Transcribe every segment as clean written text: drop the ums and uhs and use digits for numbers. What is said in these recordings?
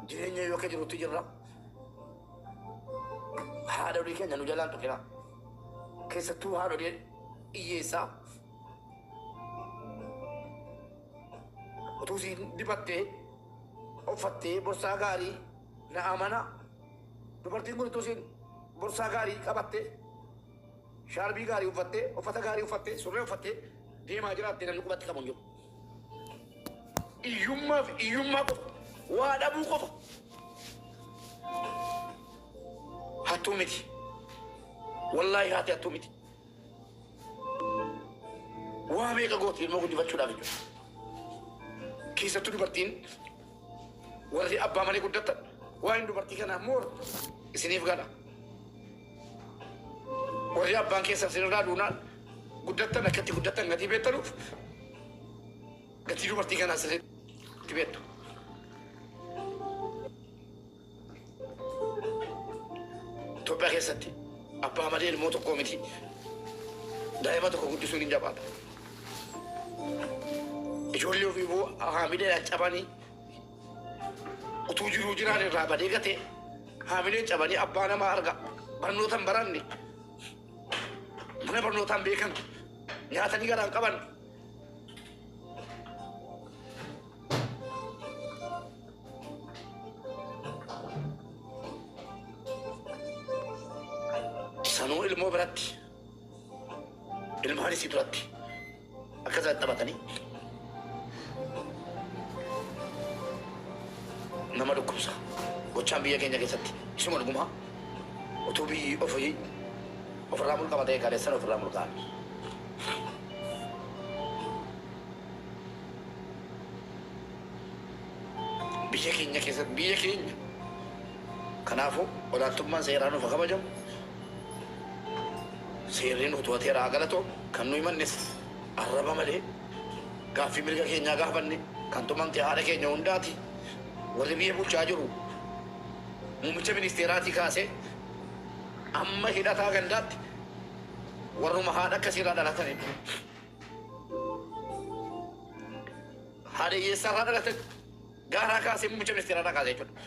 jireenya yoo akka jirutti jirra. Haadholii keenya nu jalaan tuqina. Keessattuu haadholii hiyyeessaa utuu isiin dibattee uffattee borsaa gaarii na amana. Dubartiin kun utuu isiin borsaa gaarii qabattee shaarbii gaarii uffattee uffata gaarii uffattee surree uffattee deemaa jiraattee namni qubatti qabu hin jiru. Iyyummaa qofa waa dhabuu qofa. Hattuu miti. Wallaahi haati hattuu miti. Waa meeqa gooti ilmoo guddifachuudhaaf jechuudha. Keessattuu dubartiin warri abbaa malee guddattan waa'een dubartii kanaa moor isiniif gala. Warri abbaan keessan sinirraa duunaan guddattan akkatti guddattan gatii beektanuuf gatii dubartii kanaa sirriitti beektu. Itoophiyaa keessatti abbaa malee ilmoo tokkoo miti daa'ima tokko guddisuun hin jabaata. Ijoollee ofii immoo haamileedhaan cabanii utuu jiruu jiraan irraa badee gatee haamileen cabanii abbaa namaa arga barnootaan baranne mana barnootaan beekan nyaatanii garaan qaban sanuu ilmoo biratti ilmaan isii duratti akkasatti taphatanii nama dhukkubsa gochaan biyya keenya keessatti isuma dhugumaa utuu biyyi ofirraa mulqama ta'e kaleessan ofirraa mulqa'an. Biyya keenya kanaafuu olaantummaan seeraa nuuf kabajamu seerriin utuwatee raa galatoo kan nuyi mannes arraba malee gaaffii mirga keenyaa gaafanne kan tumamte haadha keenya hundaati. Warri biyya bulchaa jiru muummicha ministeeraatii kaasee amma hidhataa gandaatti warruma haadha akkasiirraa dhalatanidha. Haadha hiyyeessaarraa dhalatan gaaraa kaasee muummicha ministeeraarraa kaasee jechuudha.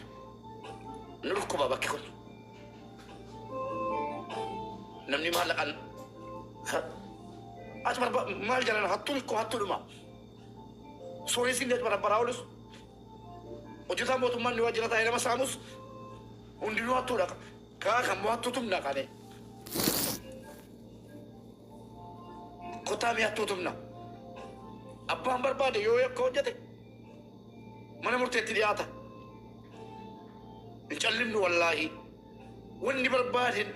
Nu dhukkuba bakki kun. Namni maallaqaan achi maal jalan hattuun koo hattuudhuma. Sooressi illee barabaraa oolus. Hojjetaan mootummaan ni waajjira taa'ee nama saamus hundinuu hattuudha. Kaa kan moo hattuutumna kaane. Kotaa mi hattuutumna. Abbaan barbaade yoo yakka hojjete mana murteetti dhiyaata. Hin callimnu wallaahi. Wanni barbaaden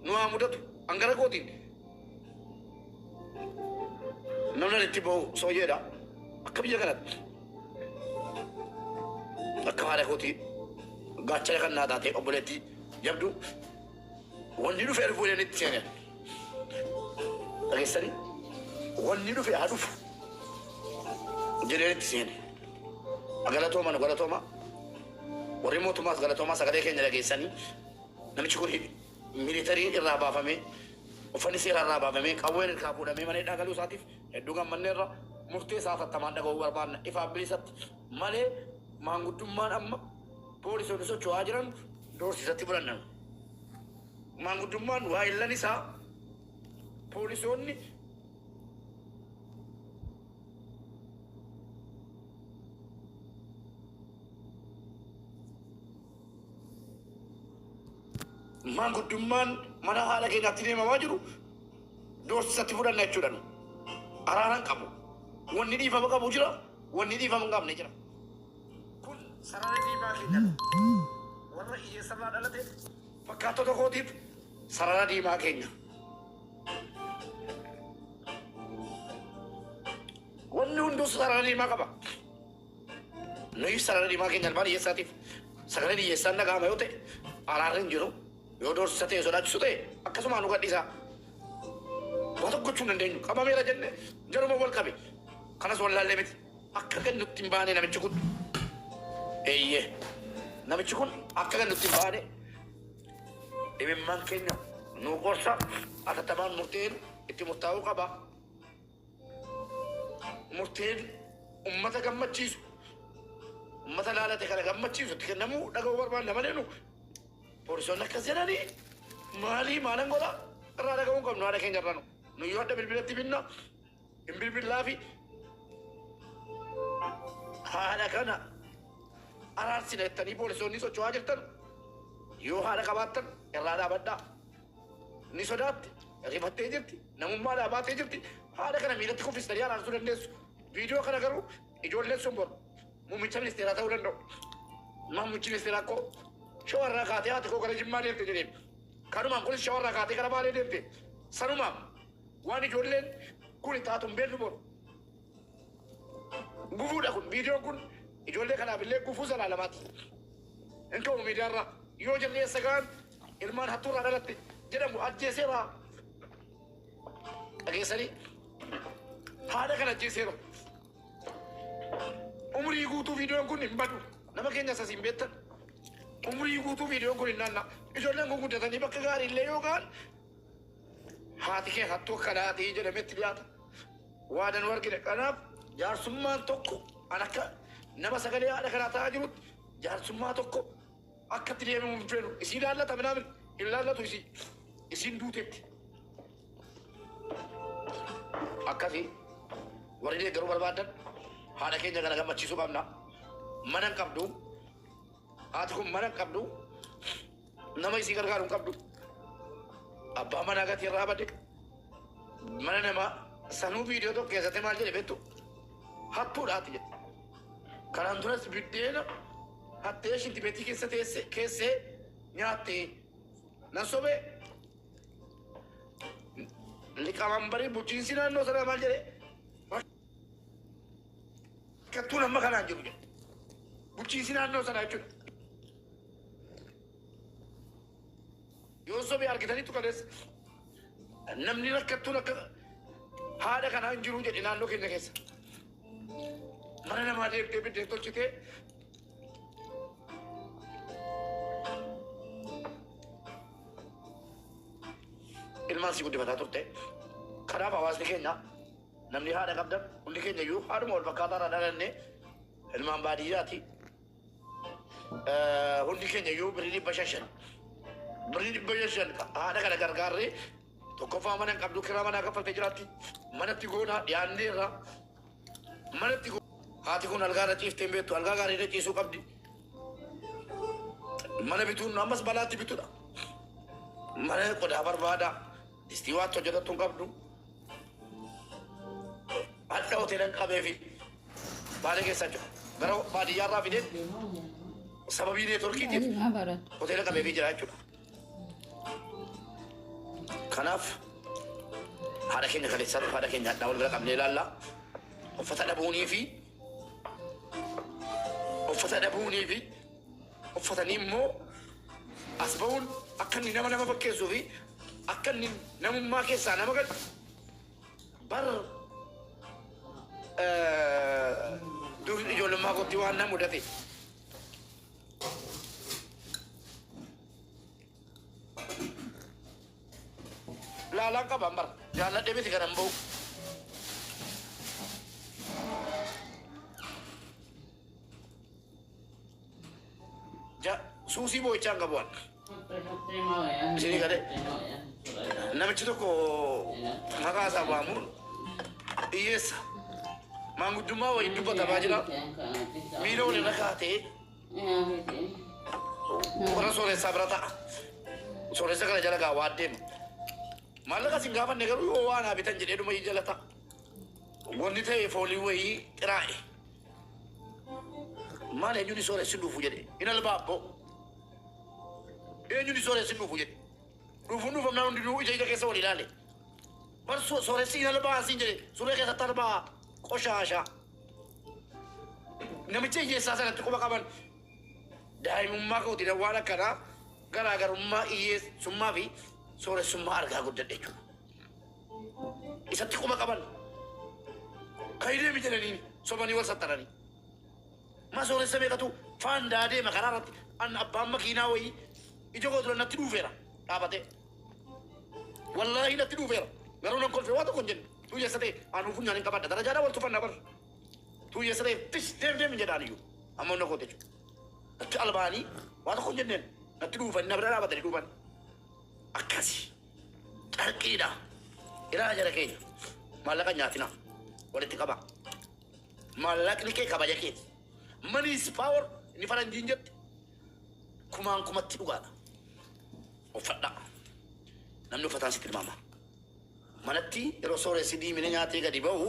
nu haa mudatu hangara kootiin. Namni itti bahu sooyeedha. Akka biyya kanatti. Akka haadha kootii gaachana kan naa taatee obboleetti jabdu wanni dhufe fuudhanii itti seenan. Dhageessanii wanni dhufe haa dhufu jedhanii itti seene. Galatooma nu galatooma warri mootummaas galatoomaa sagalee keenya dhageessanii namichi kun miilitarii irraa baafamee uffanni seeraa irraa baafamee qawween irraa fuudhamee mana hidhaa galuu isaatiif hedduu gammanneerra murtee isaa tattamaan dhaga'uu barbaanna ifaaf bilisatti malee maanguddummaan amma poolisoonni socho'aa jiran doorsisatti fudhannamu. Maanguddummaan waa illan isaa poolisoonni maanguddummaan mana haala keenyaatti deemamaa jiru doorsisatti fudhanna jechuudha. Araaraan qabu. Wanni dhiifama qabu jira, wanni dhiifama hin qabne jira. Sarara diimaa keenya warra hiyyeessarraa dhalate fakkaattota kootiif sarara diimaa keenya. Wanni hunduu sarara diimaa qaba. Nuyi sarara diimaa keenya ilmaan hiyyeessaatiif sagaleen hiyyeessaan dhaga'ama yoo ta'e araarri hin jiru. Yoo doorsisa ta'e sodaachisu ta'e akkasumaan nu gadhiisaa. Waa tokko gochuu hin dandeenyu. Qabameera jenne jaruma wal qabe. Kanas wallaallee miti. Akka kan nutti hin baane namichi kun. Eeyyee namichi kun akka kan nutti hin baane dhimimmaan keenya nu gorsa atattamaan murteen itti murtaa'uu qaba. Murteen ummata gammachiisu ummata talaalate kana gammachiisu kennamu dhaga'uu barbaanna malee nu poolisoonni akkas jedhanii maalii maalan godha irraa dhaga'uun qabnu haadha keenya irraa nu yoo adda bilbilatti binna hin bilbillaa fi haadha kana araarsina jettanii poolisoonni socho'aa jirtan yoo haadha qabaattan irraa dhaabadhaa ni sodaatti rifattee jirti namummaa dhaabattee jirti haadha kana miilatti kuffistanii araarsuu dandeessu viidiyoo kana garuu ijoolleen sun boru muummicha ministeeraa ta'uu danda'u muummichi ministeeraa koo shawarraa kaatee haati koo gara jimmaa deemte jedheen kanumaan kunis shawarraa kaatee gara baalee deemte sanumaan waan ijoolleen kun taatu hin beeknu boru gufuudha kun viidiyoon kun ijoollee kanaaf illee gufuu salaalamaati hin ka'u miidiyaarraa yoo jennee sagaan ilmaan hattuurraa dhalatte jedhamu ajjeeseera dhageessanii haadha kana ajjeeseera umrii guutuu viidiyoon kun hin badu nama keenya asas hin beektan umrii guutuu viidiyoon kun hin naanna ijoolleen kun guddatanii bakka gaarii illee yookaan haati kee hattuu akkanaati jedhametti dhiyaata waadan wargine kanaaf jaarsummaan tokko an akka nama sagalee haadha kanaa ta'aa jirutti jaarsummaa tokko akkatti deemamu hin fedhu isii laallata minaamin hin laallatu isiin duutetti akkasii warri deeggaruu barbaadan haadha keenya kana gammachiisuu qabna mana hin qabdu haati kun mana hin qabdu nama isii gargaaru hin qabdu abbaa manaa gatii irraa bade mana namaa sanuu viidiyoo tokko keessatti maal jedhe beektu hattuudhaati jedhe kanaan duras biddeena hattee shinti beetii keessa keessee nyaatte nan sobee liqaman barii bulchiinsi naannoo sanaa maal jedhe rakkattuu nama kanaan jiru jedhe bulchiinsi naannoo sanaa jechuudha yoo sobee argitaniitu kaleessa namni rakkattuun akka haadha kanaa hin jiru jedhe naannoo keenya keessa mana namaa deemtee biddeen tolchitee ilmaan si guddifataa turte kanaaf hawaasni keenya namni haadha qabdan hundi keenya iyyuu haadhuma wal fakkaataa irraa dhalanne ilmaan baadiyyaati hundi keenya iyyuu birrii 500 haadha kana gargaarree tokkoffaa mana hin qabdu kiraa manaa kaffaltee jiraatti manatti goonaa dhiyaannee irraa manatti haati kun algaa irra ciiftee hin beektu algaa gaarii irra ciisuu qabdi mana bituun ammas balaatti bitudha mana qodaa barbaada distii waan hojjetattu hin qabdu hadha hoteelan qabee fi baalee keessaa jiru gara baadiyyaarraa fideen sababii neetworkiitiif hoteela qabee fi jira jechuudha kanaaf haadha keenya kaleessaa haadha keenya hadhaa wal bira qabnee ilaalla uffata dhabuunii fi uffatanii immoo as ba'uun akka inni nama fakkeessuu fi akka inni namummaa keessaa nama gad bar dur ijoollummaa kootti waan na mudate laalaan qaban bar jaalladhee miti kanan ba'u suusii boo'ichaan qabuan isinii gade namichi tokko maqaa isaa waamuun hiyyeessa maanguddummaa wayii dubbatamaa jira miila walirra kaatee warra sooressaa bira ta'a sooressa kana jala gaa waa deema maallaqa sin gaafanne garuu yoo waan haabitan jedhee dhuma jala ta'a wanni ta'e foolii wayii xiraa'e maal eenyuun sooressi dhufu jedhe hin albaabbo eenyuun sooressi dhufu jedhe dhufuun dhufamnaan hundinuu ija keessa wal ilaale bar sooressi hin albaasin jedhe suree keessatti arbaa qoshaashaa namicha hiyyeessaa sanatti quba qaban daa'imummaa kootiin waan akkanaa garaagarummaa hiyyeessummaa fi sooressummaa argaa guddadhe jechuudha isatti quba qaban kayideemi jedhaniin sobanii wal sattaranii ma sooressa beekatu faan daadeema karaa irratti an abbaan makiinaa wayii ija koo dura natti dhuufeera dhaabate wallaahi natti dhuufeera garuu nan kolfee waa tokko hin jenne tuyyeessa ta'e anuu funyaan hin qabadha darajaadhaa wal tufannaa bar tuyyeessa ta'e tis deem jedhaan iyyuu amma onna koote jechuudha. Natti albaanii waan tokko hin jenneen natti dhuufan na bira dhaabatanii dhuufan akkasi carqiidha. Ilaa jara keenya maallaqa nyaatina walitti qaba. Maallaqni kee kabaja kee money is power ni faranjiin jette kumaan kumatti dhugaadha. Uffadha namni uffataan sitti tilmaama. Manatti yeroo sooressi diimina nyaatee gadi ba'u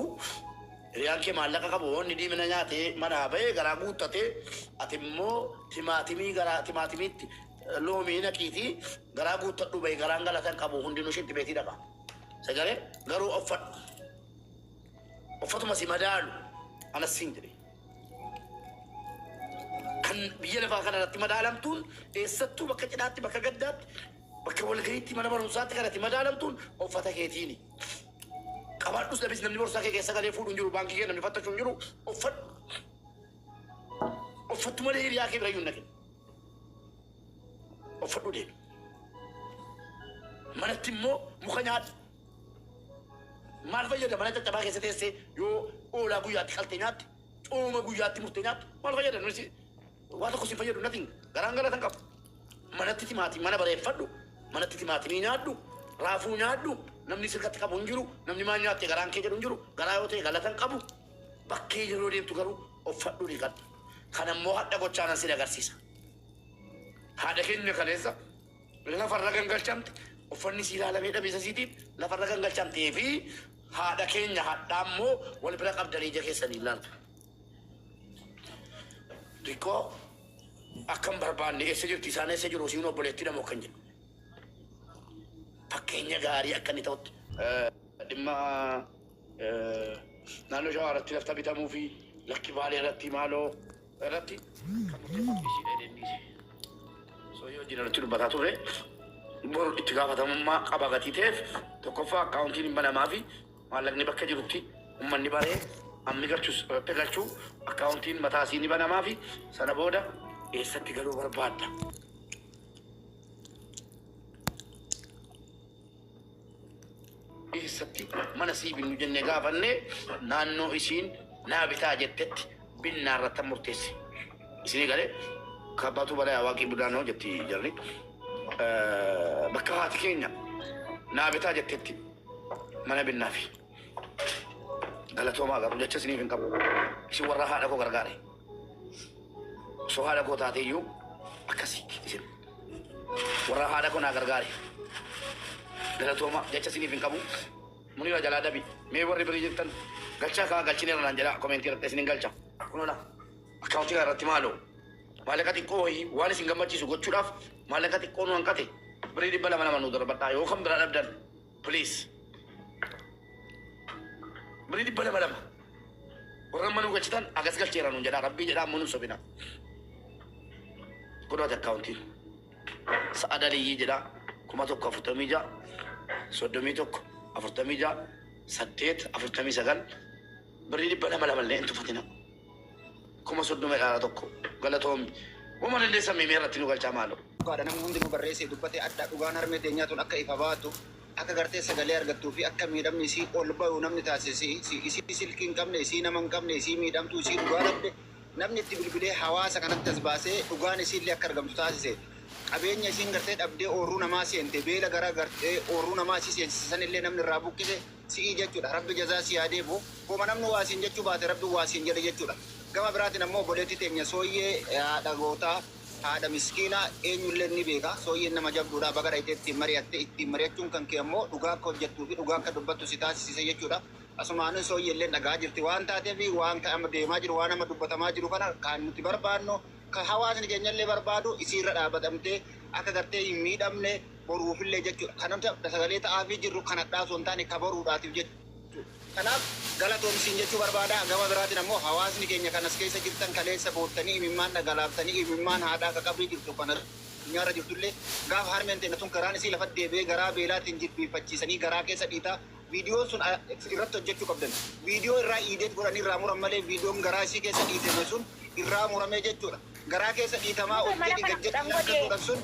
riyaan kee maallaqa qabu onni diimina nyaatee manaa ba'ee garaa guuttatee ati immoo timaatimii garaa timaatimiitti loomii naqiitii garaa guuttadhu ba'e garaan galatan qabu hundinuu shitti beetii dhaqa. Sagalee garuu uffatuma si madaalu anas siin jedhe. Kan biyya lafaa kanarratti madaalamtuun eessattuu bakka cidhaatti bakka gaddaatti bakka walgahiitti mana barumsaatti kanatti madaalamtuun uffata keetiini. Qabaadhus dhabis namni borsaa kee keessa galee fuudhu hin jiru baankii kee namni fattachuu hin jiru uffattu malee hiriyaa kee bira hin naqin. Uffadhu deemi. Manatti immoo muka nyaadhu. Maal fayyada mana caccabaa keessa teessee yoo oolaa guyyaatti qaltee nyaatti cooma guyyaatti murtee nyaattu maal fayyada nuti waan tokko si fayyadu natiin garaan galatan qabu. Manatti timaatii mana bareeffadhu manatti timaatimii nyaadhu raafuu nyaadhu namni sirkatti qabu hin jiru namni maan nyaatte garaan kee jedhu hin jiru garaa yoo ta'e galatan qabu bakkee yeroo deemtu garuu uffadhu dhiqadhu. Kan ammoo hadha gochaanan si agarsiisa. Haadha keenya kaleessa lafarra gangalchamte uffanni si ilaalamee dhabeessa siitiin lafarra gangalchamtee fi haadha keenya hadhaa immoo wal bira qabdanii ija keessanii ilaaltu. Riqoo akkam barbaanne eessa jirti isaan eessa jiru siin obboleetti namoo kan jedhu. Fakkeenya gaarii akka inni ta'utti dhimma naannoo shawaa irratti lafta bitamuu fi lakki baalee irratti maaloo irratti kan murteeffatu isiidha deemnise. Sooyyoo wajjin irratti dubbataa turre boru itti gaafatamummaa qaba gatii ta'eef tokkoffaa akkaawuntiin hin banamaa fi maallaqni bakka jirutti uummanni baree ammi galchus irratti galchuu akkaawuntiin mataasii ni banamaa fi sana booda eessatti galuu barbaadda. Eessatti mana sii binnu jennee gaafannee naannoo isiin naa bitaa jettetti binnaa irratti murteesse. Isinii galee kabbaatu balaa waaqii budaanoo jetti jarri. Bakka haati keenya naa bitaa jettetti mana binnaa fi galatoomaa qabu jecha isiniif hin qabu. Isin warra haadha koo gargaare. Osoo haadha koo taate iyyuu akkasii isin warra haadha koo naa gargaare. Galatoomaa jecha isiniif hin qabu. Munira jalaa dabi mee warri birii jettan galchaa kaa galchineera naan jedhaa komentii irratti isinin galcha. Kunola akkaawuntii irratti maaloo maallaqa xiqqoo wayii waan isin gammachiisu gochuudhaaf maallaqa xiqqoo nu hanqate birii 200 nu darbadhaa yoo kan biraa dhabdan please. Birii 200 warra manuu galchitan agas galcheera nuun jedhaa rabbii jedhaa ammoo nu sobina. Kunoota akkaawuntiin sa'a daliyyii jedhaa 1,046 31 46 8 49 birii 200 illee hin tufatina. 30 tokko galatoomni uumaan illee sammee irratti nu galchaa maaloo. Kaadha namni hundi nu barreessee dubbate adda dhugaan harmee teenyaatuun akka ifa baatu akka gartee sagalee argattuu fi akka miidhamni isii ol ba'u namni taasise isii silkii hin qabne isii nama hin qabne isii miidhamtuu isii dhugaa dhabde namni itti bilbilee hawaasa kanatti as baasee dhugaan isii illee akka argamtu taasise. Qabeenya isiin gartee dhabdee oorruu namaa seente beela garaa gartee oorruu namaa isii seensisan illee namni irraa buqqise si'ii jechuudha. Rabbi jazaa si yaadeefu kooma namni waasiin jechuu baate rabbi waasiin jedhe jechuudha. Gama biraatiin ammoo obboleetti teenya sooyyee haadha gootaa haadha miskiinaa eenyullee ni beeka. Sooyyeen nama jabduudha baga dhayitee ittiin mari'atte ittiin mari'achuun kan kee ammoo dhugaa akka hojjettuu fi dhugaa akka dubbattu si taasise jechuudha. Asumaanin sooyyeellee dhagaa jirti waan taateef waan amma deemaa jiru waan amma dubbatamaa jiru kana kan nuti barbaannu ka hawaasni keenyallee barbaadu isiirra dhaabatamtee akka gartee hin miidhamne boruufillee jechuudha. Kanamta sagalee ta'aafii jirru kan addaa osoo hin taane ka boruudhaatiif jechuudha. Kanaaf galatoomsiin jechuu barbaada. Gama biraatiin ammoo hawaasni keenya kanas keessa jirtan kaleessa boottanii imimmaan dhagalaaftanii imimmaan haadhaa akka qabrii jirtu kana nyaara jirtullee gaafa harmeen teenya tun karaan isii lafa deebee garaa beelaatiin jilbiifachiisanii garaa keessa dhiitaa viidiyoon sun irratti hojjechuu qabdan. Viidiyoo irraa iideet godhanii irraa muran malee viidiyoon garaa isii keessa dhiitame sun irraa muramee jechuudha. Garaa keessa dhiitamaa hojjetii gajjetii akka godhan sun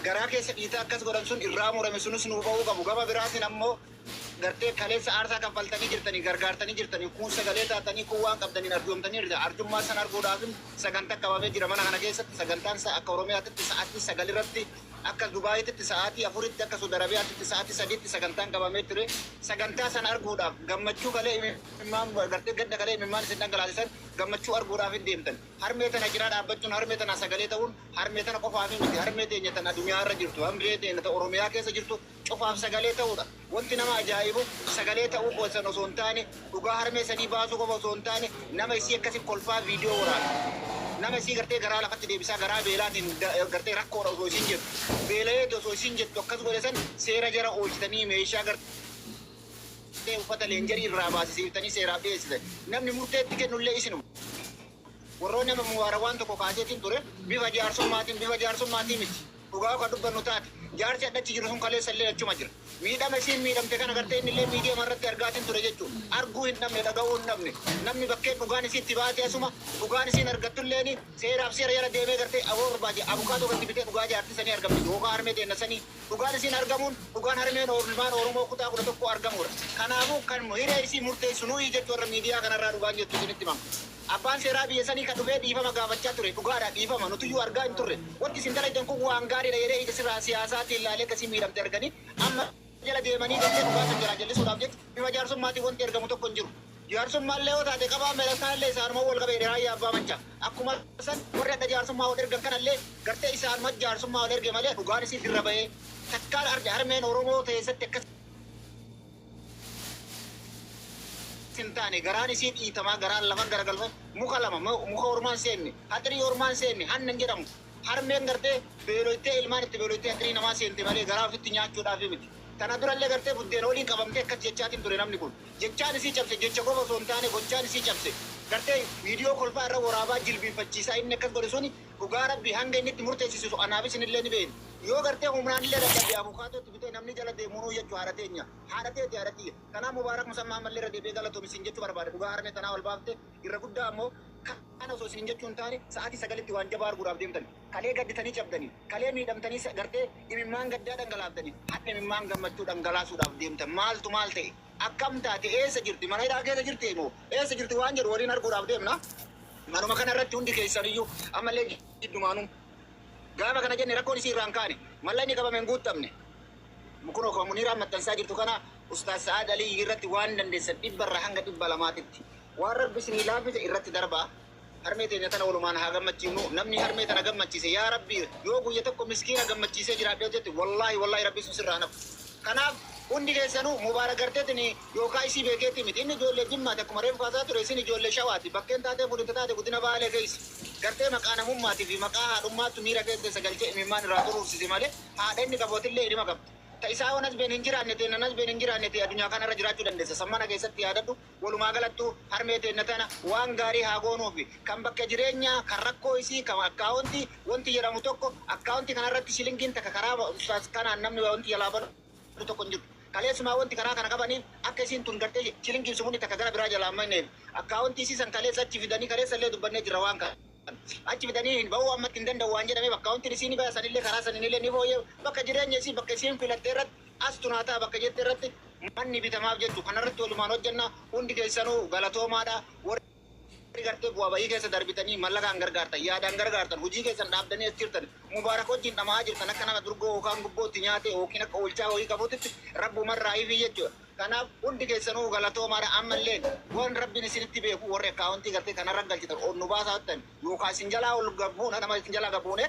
garaa keessa dhiitaa akkas godhan sun irraa murame sunis nuu ba'uu qabu. Gama biraatiin ammoo gartee kaleessa aarsaa kaffaltanii jirtanii gargaartanii jirtanii kun sagalee taatanii kun waan qabdaniin arjoomtanii jirta arjummaa san arguudhaaf sagantaa qabamee jira mana kana keessatti sagantaan akka Oromiyaatti sa'aatii 9 irratti akka Dubaayitti sa'aatii 4 tti akka Saudi Arabiyaatti sa'aatii 3 tti sagantaan qabamee ture sagantaa san arguudhaaf gammachuu kalee imimmaan gartee gadda kalee imimmaan isin dhangalaasisan gammachuu arguudhaaf hin deemtan harmee tana jiraa dhaabbachuun harmee tana sagalee ta'uun harmee tana qofaaf miti harmee teenya tana addunyaa irra jirtu harmee teenya ta Oromiyaa keessa jirtu qofaaf sagalee ta'uudha wanti nama ajaa'ibu sagalee ta'uu qosan osoo hin taane dhugaa harmee sanii baasuu qofa osoo hin taane nama isii akkasii kolfaa viidiyoo waraana nama isii gartee garaa lafatti deebisaa garaa beelaatiin gartee rakkoodha osoo isin jettu beela'ee osoo isin jettu akkas godhe san seera jara oolchitanii meeshaa gartee uffata leenjarii irraa baasisiiftanii seeraaf dhiyeessitan namni murteetti kennullee isinuma warroonni nama muwaara waan tokko kaaseetiin ture bifa jaarsummaatiin miti dhugaa kan dubbannu taate jaarsi addachi jiru sun kaleessa illee achuma jira miidhama isiin miidhamte kana gartee inni illee miidiyaa irratti argaatiin ture jechuun arguu hin dhabne dhaga'uu hin dhabne namni bakkee dhugaan isiitti baatee asuma dhugaan isiin argattulleen seeraaf seera jala deemee gartee aboo barbaaje abukaatoo gatti bitee dhugaa jaartisanii argamti yookaan harmee deennasanii dhugaan isiin argamuun dhugaan harmeen oolmaan Oromoo kutaa 11 argamuudha kanaafuu kan hiree isii murteessu nuyi jechuu warra miidiyaa kanarraa dhugaan jettu isinitti mamu abbaan seeraa biyya sanii kan dhufee dhiifama gaafachaa ture dhugaadha dhiifama nutuyyuu argaa hin turre wanti isin dalagdan kun waan gaariidha jedhee ija sirraa siyaasaatiin ilaalee akkasii miidhamte arganii amma jala deemanii gartee dhugaa san jalaa jallisuudhaaf jecha bifa jaarsummaatiin wanti ergamu tokko hin jiru jaarsummaan yoo taate qabaa meelasaanillee isaanuma wal qabee raayyaa abbaa mancaa akkuma san warri adda jaarsummaa wal ergan kanallee gartee isaanuma jaarsummaa wal erge malee dhugaan isii dirra bahee takkaan harmeen Oromoo keessatti akkas sintane garaan isii dhiitamaa garaan laman garagalfa muka lama muka ormaan seenne hadirii ormaan seenne hannan jedhamu harmeen gartee beeloytee ilmaan itti beeloytee hadirii namaa seente malee garaa ofitti nyaachuudhaaf miti tana durallee gartee buddeena waliin qabamtee akkas jechaatiin ture namni kun jechaan isii cabse jecha qofa osoo hin taane gochaan isii cabse gartee viidiyoo kolfaa irra waraabaa jilbiinfachiisaa inni akkas godhe suni dhugaa rabbii hanga inni itti murteessisu anaaf isinillee ni beenu yoo gartee humnaan illee dadhabee abukaatootti bitee namni jala deemuunuu jechuu haadha teenya haadha teeti haadha tiyya kanaaf mubaarak musammaa mallee irra deebi'ee galatoomi isin jechuu barbaade dhugaa harmee tanaa wal baafte irra guddaa ammoo kana osoo isin jechuun taane sa'aatii 9tti waan jabaa arguudhaaf deemtani kalee gadditanii cabdanii kalee miidhamtanii gartee imimmaan gaddaa dhangalaaftanii hadha imimmaan gammachuu dhangalaasuudhaaf deemtan maaltu maal ta'e akkam taate eessa jirti mana hidhaa keessa jirti moo eessa jirti waan jedhu waliin arguudhaaf deemna manuma kana irratti hundi keessaniyyuu ammallee jiddumaanuu gaafa kana jenne rakkoon isii irraan kaane mallayni qabame hin guuttamne mukunoo kan muniiraan maxxansaa jirtu kana ustaas Sa'aad Alii irratti waan dandeessan 100 hanga 200tti waan rabbi isinii laafise irratti darbaa harmee teenya tana walumaan haa gammachiifnu namni harmee tana gammachiise yaa rabbi yoo guyya tokko miskiina gammachiisee jiraadhee jette wallaahi rabbi sun sirraa nafu kanaaf hundi keessanuu mubaarak garteetini yookaan isii beekeetti miti inni ijoollee jimmaati akkuma reefu kaasaa ture isin ijoollee shawaati bakkeen taatee fudhinte taate guddina baalee keessa gartee maqaa namummaatii fi maqaa haadhummaattu miira keessa sagalchee imimmaan irraa xuruursise malee haadha inni qabootillee hidhima qabdi ta isaa wanas been hin jiraanne ta'e nanas been hin jiraanne ta'e addunyaa kanarra jiraachuu dandeessa sammana keessatti yaadadhu walumaa galattuu harmee teenya tana waan gaarii haa goonuufi kan bakka jireenyaa kan rakkoo isii kan akkaawuntii wanti jedhamu tokko akkaawuntii kanarratti shilingiin takka karaa kanaan namni wanti jalaa badu tokko hin jiru kaleessumaa wanti karaa kana qabaniif akka isiin tun gartee shilingii sumuuni takka gara biraa jalaa manneef akkaawuntii isiisan kaleessa achi fidanii kaleessa illee dubbannee jira waan kana achi fidanii hin ba'uu ammatti hin danda'u waan jedhameef akkaawuntiin isiin baya sanillee karaa sanillee ni fooyyee bakka jireenya isii bakka isiin filattee irratti as tunaataa bakka jettee irratti manni bitamaaf jettu kanarratti walumaan hojjannaa hundi keessanuu galatoomaadha gartee bu'aa bayii keessa darbitanii mallaqaan gargaartan yaadaan gargaartan hojii keessan dhaabdanii as jirtan mubaarak wajjin dhamaa jirtan akka nama durgoo yookaan gubbootti nyaate yookiin akka oolchaa wayii qabuutitti rabbumarraa ifii jechuudha kanaaf hundi keessanuu galatoomaadha ammallee waan rabbiin isinitti beeku warri akkaawuntii gartee kanarra galchitan ol nu baasaa hattan yookaan isin jalaa ol gabbuuna nama isin jalaa gabbuune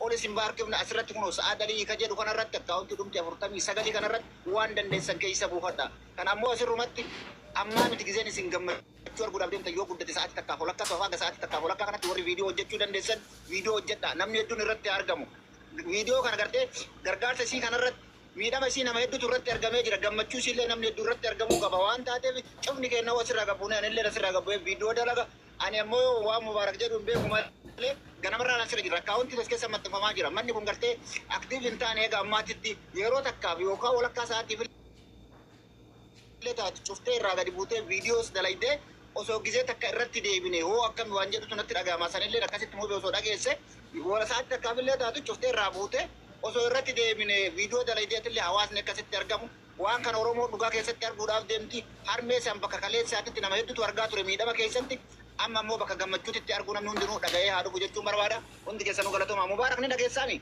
ol isin baarkifna asirratti kunoo Sa'aad Alii ka jedhu kanarratti akkaawuntii dhumti 49 kanarratti waan dandeessan keessa buufadha kan ammoo asirrumatti ammaa miti gizeen isin gammachuu arguudhaaf deemtan yoo guddate sa'aatii takkaaf ol akka sofaaga sa'aatii takkaaf ol akka kanatti warri viidiyoo hojjechuu dandeessan viidiyoo hojjedha namni hedduun irratti argamu viidiyoo kana gartee gargaarsa isii kanarratti miidhama isii nama hedduutu irratti argamee jira gammachuu isiillee namni hedduu irratti argamuu qaba waan taateef cufni kennaa asirraa qabuun anillee asirraa qabu'ee viidiyoo dalaga ani ammoo waan mubaarak jedhu hin beeku malee ganamarraan asirra jira akkaawuntii as keessa maxxanfamaa jira manni kun gartee aktiiv hin taane eega ammaatitti yeroo takkaaf yookaan walakkaa sa'aatiif illee taatu cuftee irraa gadi buutee viidiyoos dalaydee osoo gizee takka irratti deebine hoo akkami waan jedhutu natti dhaga'ama sanillee akkasitti muubi osoo dhageesse wala sa'aatti takkaaf illee taatu cuftee irraa buutee osoo irratti deebine viidiyoo dalaydeetillee hawaasni akkasitti argamu waan kan Oromoo dhugaa keessatti arguudhaaf deemti. Harmee san bakka kaleessaatti nama hedduutu argaa ture miidhama keessatti. Amma ammoo bakka gammachuutitti arguu namni hundinuu dhaga'ee haa dhufu jechuun barbaada. Hundi keessanuu galatoomaa. Mubaarakni dhageessaani.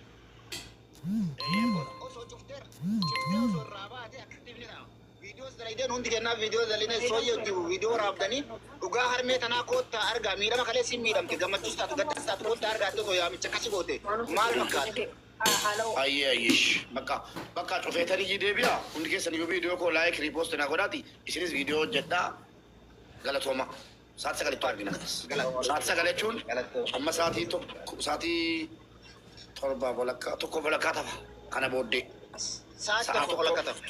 Osoo cufteera. Cuftee osoo irraa baatee akkatti ni raama. Viidiyoos dalaydeen hundi kennaa viidiyoos dalinee sooyyootti viidiyoo raabdanii dhugaa harmee tanaa koottaa argaa miidhama kaleessi miidhamte gammachuus taatu gaddas taatu koottaa argaa iddoo yaamicha akkasi goote maal fakkaate. Ayyeesh bakka cufeetanii jideebi'a hundi keessan iyyuu viidiyoo koo laayik riipoost naa godhaati isinis viidiyoo hojjedhaa galatooma sa'aatii sagaleetti argina sa'aatii sagale jechuun amma sa'aatii torba walakkaa tokko walakkaa tafa kana booddee sa'aatii tokko walakkaa tafa.